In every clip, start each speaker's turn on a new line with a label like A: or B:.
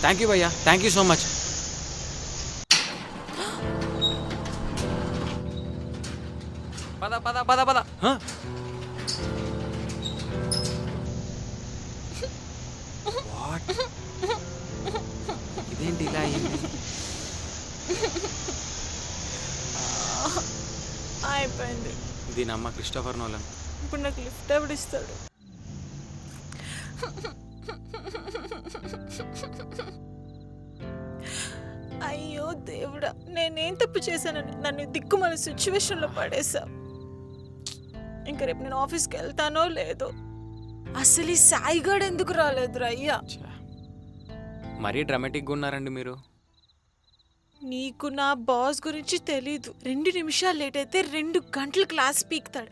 A: Thank you భయ్యా, thank you so much. పద పద పద పద. వాట్, ఇదేంటి ఇలా అయింది?
B: అయిపోయింది.
A: దీని అమ్మ క్రిస్టోఫర్ నోలన్.
B: ఇప్పుడు నాకు లిఫ్ట్ ఎవడు ఇస్తాడు? అయ్యో దేవుడా, నేనేం తప్పు చేశానని నన్ను దిక్కుమాల సిచ్యువేషన్లో పడేసా. ఇంకా రేపు నేను ఆఫీస్కి వెళ్తానో లేదో. అసలు ఈ సాయిగాడు ఎందుకు రాలేదురా అయ్యా?
A: మరీ డ్రామాటిక్గా ఉన్నారండి మీరు.
B: నీకు నా బాస్ గురించి తెలీదు. 2 నిమిషాలు లేట్ అయితే 2 గంటలు క్లాస్ పీకుతాడు.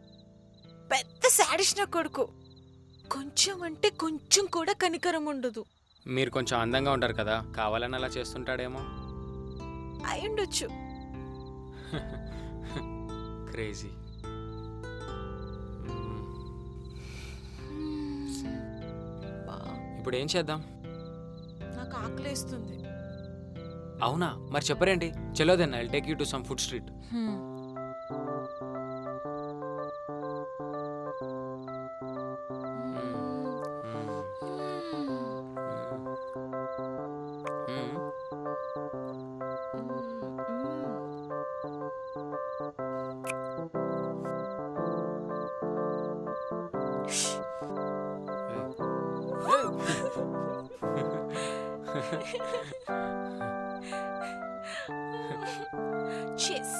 B: పెద్ద శాడిస్ట్ నా కొడుకు. కొంచెం అంటే కొంచెం కూడా కనికరం ఉండదు.
A: మీరు కొంచెం అందంగా ఉంటారు కదా, కావాలని అలా చేస్తుంటాడేమో.
B: అయ్యుండొచ్చు.
A: క్రేజీ. ఇప్పుడు ఏం చేద్దాం?
B: నాకు ఆకలేస్తుంది.
A: అవునా, మరి చెప్పరేంటి? చలో then I'll take you to some food street.
B: Cheers.